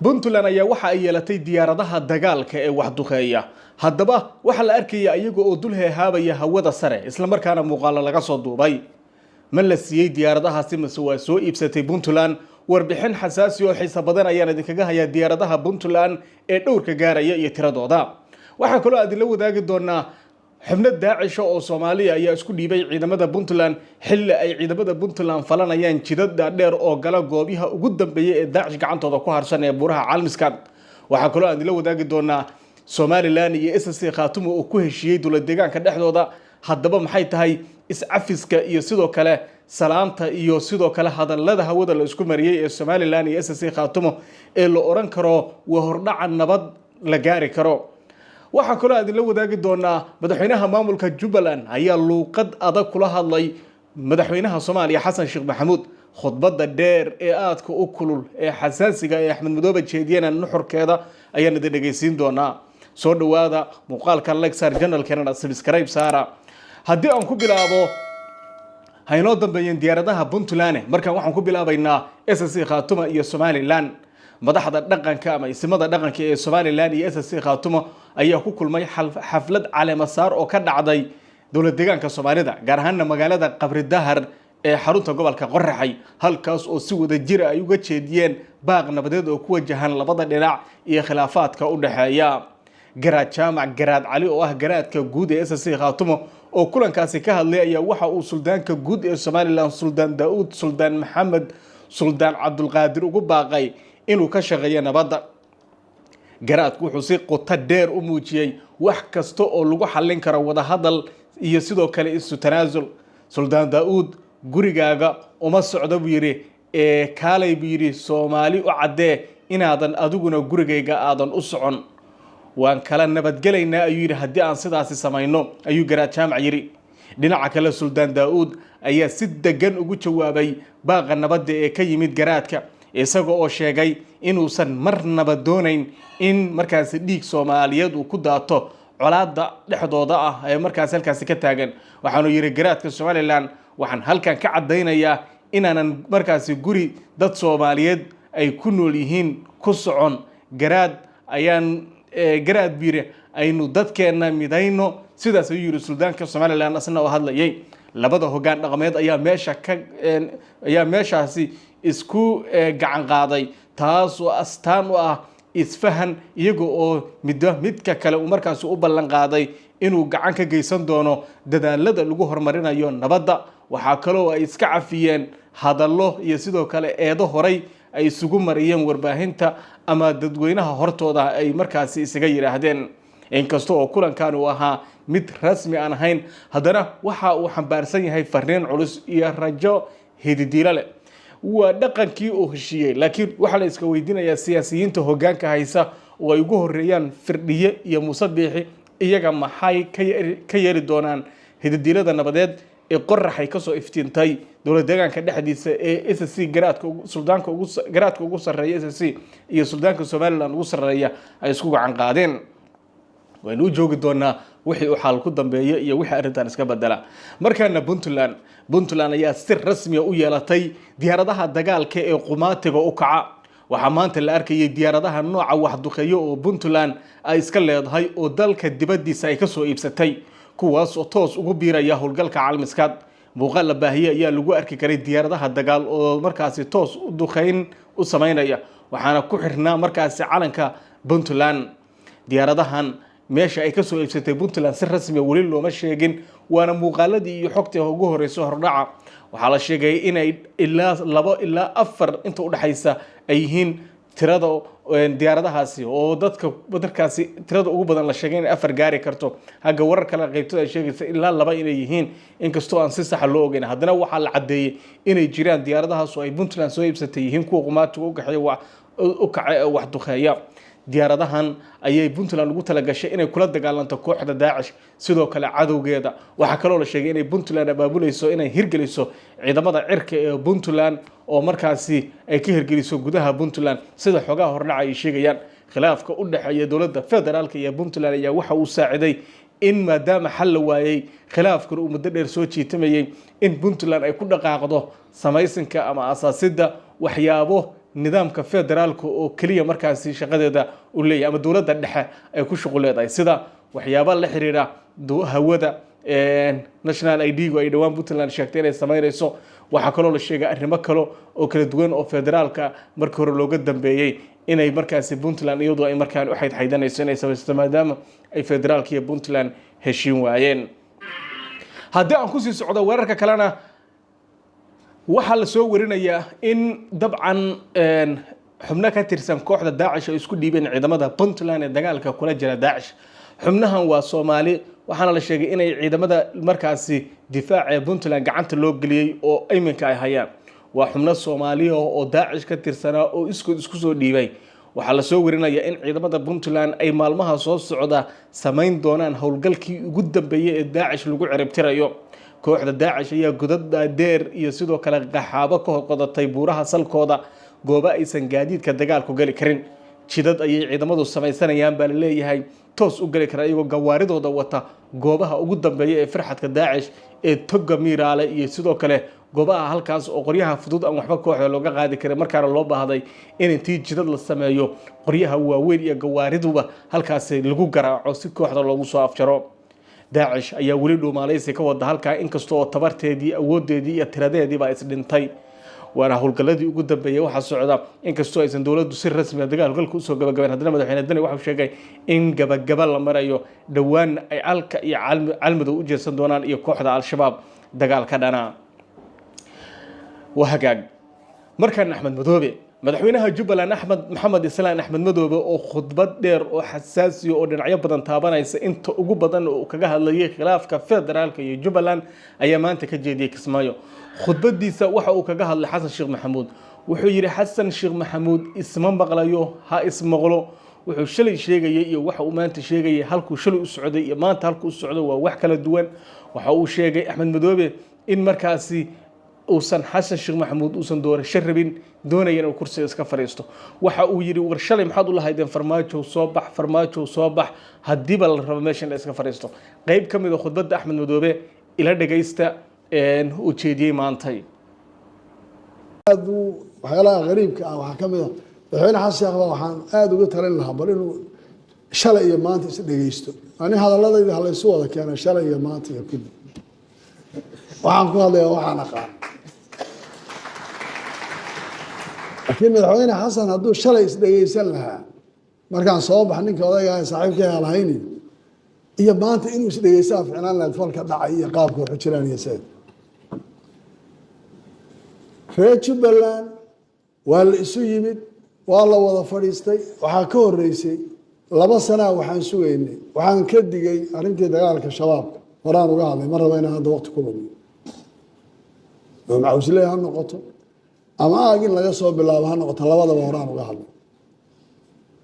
Puntland ayaa waxa ay yeelatay diyaaradaha dagaalka ee wax duqeeya haddaba waxa la arkaya iyaga oo dul heehaabaya hawada sare isla markaana muuqaal laga soo duubay ma la siiyay diyaaradahaasi mise waa soo iibsatay Puntland warbixin xasaasi oo xiiso badan ayaan idinkaga hayaa diyaaradaha Puntland ee dhowrka gaaraya iyo tiradooda waxa kale oo aad la wadaagi doonaa xubno daacish oo Soomaaliya ayaa isku dhiibay ciidamada Puntland xilli ay ciidamada Puntland falanayaan jidad dheer oo gala goobaha ugu dambeeyay ee daacish gacantooda ku harsan ee buraha caalmiskaad waxa kale oo aad la wadaagi doonaa Somaliland iyo SSC Khaatumo oo ku heshiiyay dowlad deegaanka dhexdooda haddaba maxay tahay is-cafiska iyo sidoo kale salaanta iyo sidoo kale hadallada hawada la isku mariyay ee Somaliland iyo SSC Khaatumo ee la oran karo waa hordhac nabad la gaari karo waxa kale aad la wadaagi doonaa madaxweynaha maamulka Jubbaland ayaa luuqad adag kula hadlay madaxweynaha Soomaaliya Xasan Sheekh Maxamuud khudbada dheer ee aadka u kulul ee xasaasiga ee Axmed Madoobe jeediyana nuxurkeeda ayaan idin dhageysiin doonaa soo dhawaada muuqaalkan Lexar Channel kana subscribe saara haddii aan ku bilaabo haynoo dambeeyeen diyaaradaha Puntland markaan waxaan ku bilaabaynaa SSC Khaatumo iyo Somaliland madaxda dhaqanka ama ismada dhaqanka ee Somaliland iyo SSC Khaatumo ayaa ku kulmay xaflad caleema saar oo ka dhacday dowlad deegaanka Soomaalida gaar ahaan magaalada Qabri Dahar ee xarunta gobolka Qorraxay halkaas oo si wada jir ay uga jeediyeen baaq nabadeed oo ku wajahan labada dhinac iyo khilaafaadka u dhaxeeya Garaad Jaamac Garaad Cali oo ah garaadka guud ee SSC Khaatumo oo kulankaasi ka hadlay ayaa waxa uu suldaanka guud ee Somaliland Suldaan Daawud Suldaan Maxamed Suldaan Cabdulqaadir ugu baaqay inuu ka shaqeeyo nabadda garaadku wuxuu si qoto dheer u muujiyay wax kasta oo lagu xallin karo wada hadal iyo sidoo kale isu tanaasul Suldaan Daawud gurigaaga uma socdo buu yiri kaalay buu yiri Soomaali u cadee inaadan adiguna gurigayga aadan u socon waan kala nabadgelaynaa ayuu yiri haddii aan sidaasi samayno ayuu Garaad Jaamac yiri dhinaca kale Suldaan Daawud ayaa si degan ugu jawaabay baaqa nabadda ee ka yimid garaadka isagoo oo sheegay inuusan marnaba doonayn in markaas dhiig Soomaaliyeed uu ku daato colaadda dhexdooda ah ee markaas halkaas ka taagan waxaanu yiri garaadka Somaliland waxaan halkan ka cadeynayaa inaanan markaas guri dad Soomaaliyeed ay ku nool yihiin ku socon garaad ayaan garaad biire aynu dadkeena midayno sidaas ayuu yiri suldaanka Somaliland asna oo hadlayay labada hoggaan dhaqameed ayaa meeshaasi isku gacan qaaday taas oo astaan u ah isfahan iyaga oo midka kale uu markaas u ballan qaaday inuu gacan ka geysan doono dadaalada lagu horumarinayo nabadda waxa kale oo ay iska cafiyeen hadallo iyo sidoo kale eedo horay ay isugu mariyeen warbaahinta ama dadweynaha hortooda ay markaas isaga yiraahdeen inkastoo oo kulankan uu ahaa mid rasmi aan ahayn haddana waxa uu xambaarsan yahay fariin culus iyo rajo hididiilo leh waa dhaqankii oo heshiiyay laakiin waxa la iska weydiinayaa siyaasiyiinta hoggaanka haysa oo ay ugu horeeyaan Firdhiye iyo Muuse Biixi iyaga maxay ka yeeli doonaan hididiilada nabadeed ee Qorraxay ka soo iftiintay dowlad deegaanka dhexdiisa ee SSC garaadka ugu sareeya SSC iyo suldaanka Somaliland ugu sareeya ay isku gacan qaadeen waynu joogi doonaa wixii uu xal ku dambeeyay iyo wixii arintan iska bedela markaana Puntland ayaa si rasmi ah u yeelatay diyaaradaha dagaalka ee qumaatiga u kaca waxa maanta la arkayay diyaaradaha nooca wax duqeeyo oo Puntland ay iska leedahay oo dalka dibadiisa ay ka soo iibsatay kuwaas oo toos ugu biiraya howlgalka caalmiskaad muuqaal la baahiyay ayaa lagu arki karay diyaaradaha dagaal oo markaas toos u duqeyn u sameynaya waxaana ku xirnaa markaas calanka Puntland diyaaradahan meesha ay ka soo iibsatay Puntland si rasmi ah wali looma sheegin waana muuqaaladii iyo xogtii ugu horeysay hordhaca waxa la sheegay in ay ilaa 2 ilaa 4 inta u dhaxaysa ay yihiin tirada diyaaradahaasi oo dadka markaasi tirada ugu badan la sheegay in 4 gaari karto haga warar kala qaybtooda ay sheegaysa ilaa 2 inay yihiin inkastoo aan si sax ah loo ogeyn haddana waxa la cadeeyay inay jiraan diyaaradahaas oo ay Puntland soo iibsatay yihiin kuwa qumaatiga u kacay wax duqeeya diyaaradahan ayay Puntland ugu talagashay inay kula dagaalanto kooxda Daacish sidoo kale cadowgeeda waxa kale oo la sheegay inay Puntland abaabulayso inay hirgeliso ciidamada cirka ee Puntland oo markaasi ay ka hirgeliso gudaha Puntland sida xogaha hordhaca ay sheegayaan khilaafka u dhaxeeya dowladda federaalka iyo Puntland ayaa waxa uu saaciday in maadaama xal waayay khilaafkan uu muddo dheer soo jiitamayay in Puntland ay ku dhaqaaqdo samaysanka ama aasaasidda waxyaabo nidaamka federaalka oo kaliya markaasi shaqadeeda u leeyahay ama dowladda dhexe ay ku shaqo leedahay sida waxyaabo la xiriira hawada national ID-gu ay dhawaan Puntland sheegtay inay sameynayso waxa kaloo la sheegay arrimo kale oo kala duwan oo federaalka markii hore looga dambeeyay inay markaasi Puntland iyadoo ay markaan u xaydanayso inay samaysto maadaama ay federaalka iyo Puntland heshiin waayeen haddii aan ku sii socdo wararka kalena waxaa la soo warinayaa in dabcan xubno ka tirsan kooxda Daesh ay isku dhiibeen ciidamada Puntland ee dagaalka kula jira Daesh xubnahan waa Soomaali waxaana la sheegay inay ciidamada markaasi difaaca Puntland gacanta loo galiyay oo iminka ay hayaan waa xubno Soomaali oo Daesh ka tirsanaa oo isku soo dhiibay waxaa la soo warinayaa in ciidamada Puntland ay maalmaha soo socda sameyn doonaan howlgalkii ugu dambeeyay ee Daesh lagu ciribtirayo kooxda Daesh ayaa godad dheer iyo sidoo kale qaxaabo ka qodatay buuraha salkooda goobo aysan gaadiidka dagaalku gali karin jidad ayay ciidamadu samaysanayaan baa la leeyahay toos u gali kara iyagoo gawaaridooda wata goobaha ugu dambeeya ee farxadka Daesh ee Toga Miraale iyo sidoo kale goobaha halkaas oo qoryaha fudud aan waxba kooxda looga qaadi karin markaana loo baahday in intii jidad la sameeyo qoryaha waaweyn iyo gawaariduba halkaas lagu garaaco si kooxda loogu soo afjaro Daesh ayaa wali dhuumaaleysi ka wada halka inkastoo tabarteedii awoodeedii iyo tiradeedii ba is dhintay waana howlgaladii ugu dambeeyay waxa socda inkastoo aysan dawladdu si rasmi ah dagaalka u soo gabagabeyn haddana madaxweyne Dani waxa uu sheegay in gabagaba la marayo dhawaan ay alka iyo calmadu u jeesan doonaan iyo kooxda al-shabaab dagaalka dhana wahagaag markan Axmed Madoobe madaxweynaha Jubbaland Axmed Maxamed Islaan Axmed Madoobe oo khudbad dheer oo xasaasi oo dhinacyo badan taabanaysa inta ugu badan oo kaga hadlayay khilaafka federaalka iyo Jubbaland ayaa maanta ka jeediyay Kismaayo khudbadiisa waxa uu kaga hadlay Xasan Sheekh Maxamuud wuxuu yiri Xasan Sheekh Maxamuud isma maqlayo ha ismaqlo wuxuu shalay sheegay iyo waxa uu maanta sheegay halku shalay u socday iyo maanta halku u socdo waa wax kala duwan waxa uu sheegay Axmed Madoobe in markaasi uusan Xasan Sheekh Maxamuud uusan doorasho rabin doonayeen inuu kursiga iska fariisto waxa uu yiri war shalay maxaad u lahaydeen farmaajo soo bax hadii bal rabo meeshan la iska fariisto qayb kamid ah khudbadda Axmed Madoobe ila dhageysta u jeediyay maantay waxyaalaha qariibka ah waxa kamid ah madaxweyne Xasan Sheekh waxaan aad uga talin lahaa bal inuu shalay iyo maanta is dhageysto ani hadaladayda hal isu wada keenay shalay iyo maanta iyo kadib waxaan ku hadlayaa waxaan aqaan laakiin madaxweyne Xasan hadduu shalay is dhageysan lahaa markaan soo bax ninka odayga saaxiibkay lahayni iyo maanta inuu is dhageysaa ficnaan lahayd falka dhacay iyo qaabka wuxuu jiraan iyo sayid reer Jubbaland waa la isu yimid waa la wada fadhiistay waxaa ka horeysay 2 sano waxaan sugaynay waxaan ka digay arrintii dagaalka shabaabka horaan uga hadlay mar raba inaan hadda waqti ku lumiyo macawsile ha noqoto ama aagin laga soo bilaabo ha noqoto labadaba horaan uga hadlay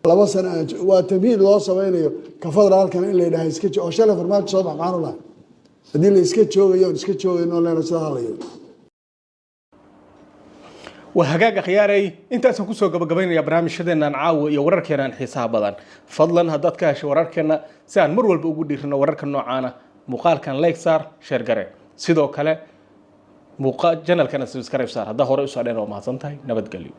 2 sano waa tamhiid loo samaynayo ka federaalkan in la yidhaaha iska oo shalay farmaajo soo bax maxaan u lahay haddii la iska joogayo iska joogayno leena sida halayo وهجاج خياري أنت أسمع كسر قبل برنامجنا نعاو يورركنا حساب بدن فضلا هدات كاش ورركنا سان مرول بوجود إحنا ورركنا نوعنا مقال كان لايك صار شير قري سيدو كله مقال جنال كان سبسكرايب صار هذا هو رئيس علينا وما صنتهاي نبت قليل